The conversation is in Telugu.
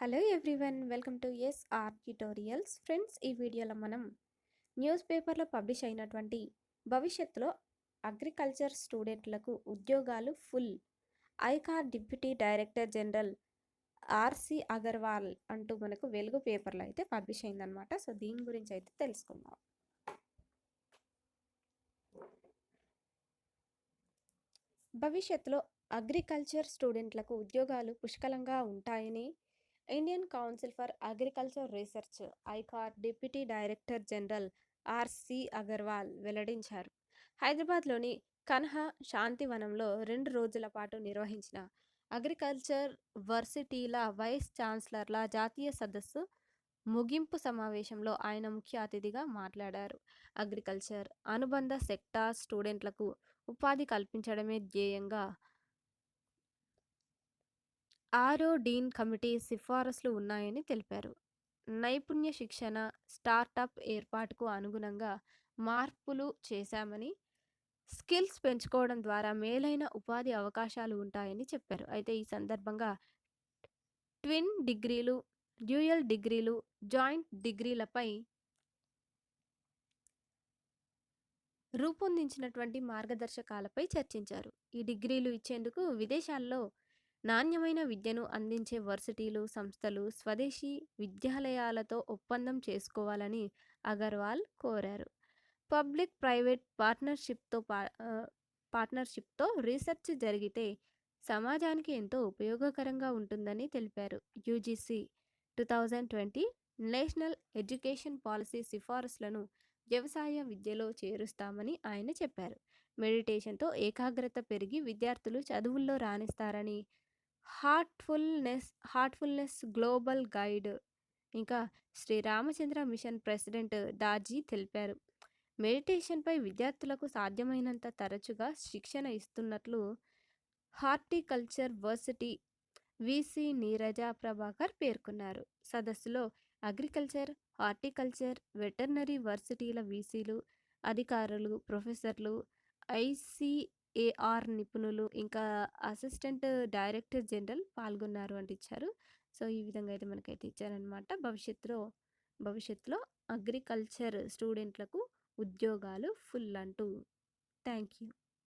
Hello everyone, welcome to SR tutorials. Friends, ఈ వీడియోలో మనం న్యూస్ పేపర్లో పబ్లిష్ అయినటువంటి భవిష్యత్తులో అగ్రికల్చర్ స్టూడెంట్లకు ఉద్యోగాలు full, ICAR deputy director general RC Agarwal అంటూ మనకు వెలుగు పేపర్లో అయితే పబ్లిష్ అయిందనమాట. సో దీని గురించి అయితే తెలుసుకుందాం. భవిష్యత్తులో అగ్రికల్చర్ స్టూడెంట్లకు ఉద్యోగాలు పుష్కలంగా ఉంటాయని Indian council for agriculture research ICAR deputy director general RC Agarwal వెల్లడించారు. హైదరాబాద్లోని కన్హా శాంతివనంలో 2 రోజుల పాటు నిర్వహించిన అగ్రికల్చర్ వర్సిటీల వైస్ ఛాన్సలర్ల జాతీయ సదస్సు ముగింపు సమావేశంలో ఆయన ముఖ్య అతిథిగా మాట్లాడారు. అగ్రికల్చర్ అనుబంధ సెక్టార్ స్టూడెంట్లకు ఉపాధి కల్పించడమే ధ్యేయంగా ఆరో డీన్ కమిటీ సిఫారసులు ఉన్నాయని తెలిపారు. నైపుణ్య శిక్షణ, స్టార్టప్ ఏర్పాటుకు అనుగుణంగా మార్పులు చేశామని, స్కిల్స్ పెంచుకోవడం ద్వారా మేలైన ఉపాధి అవకాశాలు ఉంటాయని చెప్పారు. అయితే ఈ సందర్భంగా ట్విన్ డిగ్రీలు, డ్యూయల్ డిగ్రీలు, జాయింట్ డిగ్రీలపై రూపొందించినటువంటి మార్గదర్శకాలపై చర్చించారు. ఈ డిగ్రీలు ఇచ్చేందుకు విదేశాల్లో నాణ్యమైన విద్యను అందించే వర్సిటీలు, సంస్థలు స్వదేశీ విద్యాలయాలతో ఒప్పందం చేసుకోవాలని అగర్వాల్ కోరారు. పబ్లిక్ ప్రైవేట్ పార్ట్నర్షిప్తో రీసెర్చ్ జరిగితే సమాజానికి ఎంతో ఉపయోగకరంగా ఉంటుందని తెలిపారు. యూజీసీ 2020 నేషనల్ ఎడ్యుకేషన్ పాలసీ సిఫారసులను వ్యవసాయ విద్యలో చేరుస్తామని ఆయన చెప్పారు. మెడిటేషన్తో ఏకాగ్రత పెరిగి విద్యార్థులు చదువుల్లో రాణిస్తారని హార్ట్ఫుల్నెస్ గ్లోబల్ గైడ్ ఇంకా శ్రీ రామచంద్ర మిషన్ ప్రెసిడెంట్ దాజీ తెలిపారు. మెడిటేషన్పై విద్యార్థులకు సాధ్యమైనంత తరచుగా శిక్షణ ఇస్తున్నట్లు horticulture varsity VC Neeraja Prabhakar పేర్కొన్నారు. సదస్సులో అగ్రికల్చర్, హార్టికల్చర్, వెటర్నరీ వర్సిటీల వీసీలు, అధికారులు, ప్రొఫెసర్లు, ఐసీఏఆర్ నిపుణులు ఇంకా అసిస్టెంట్ డైరెక్టర్ జనరల్ పాల్గొన్నారు అంటే ఇచ్చారు. సో ఈ విధంగా అయితే మనకైతే ఇచ్చారనమాట. భవిష్యత్తులో అగ్రికల్చర్ స్టూడెంట్లకు ఉద్యోగాలు ఫుల్ అంటూ. Thank you.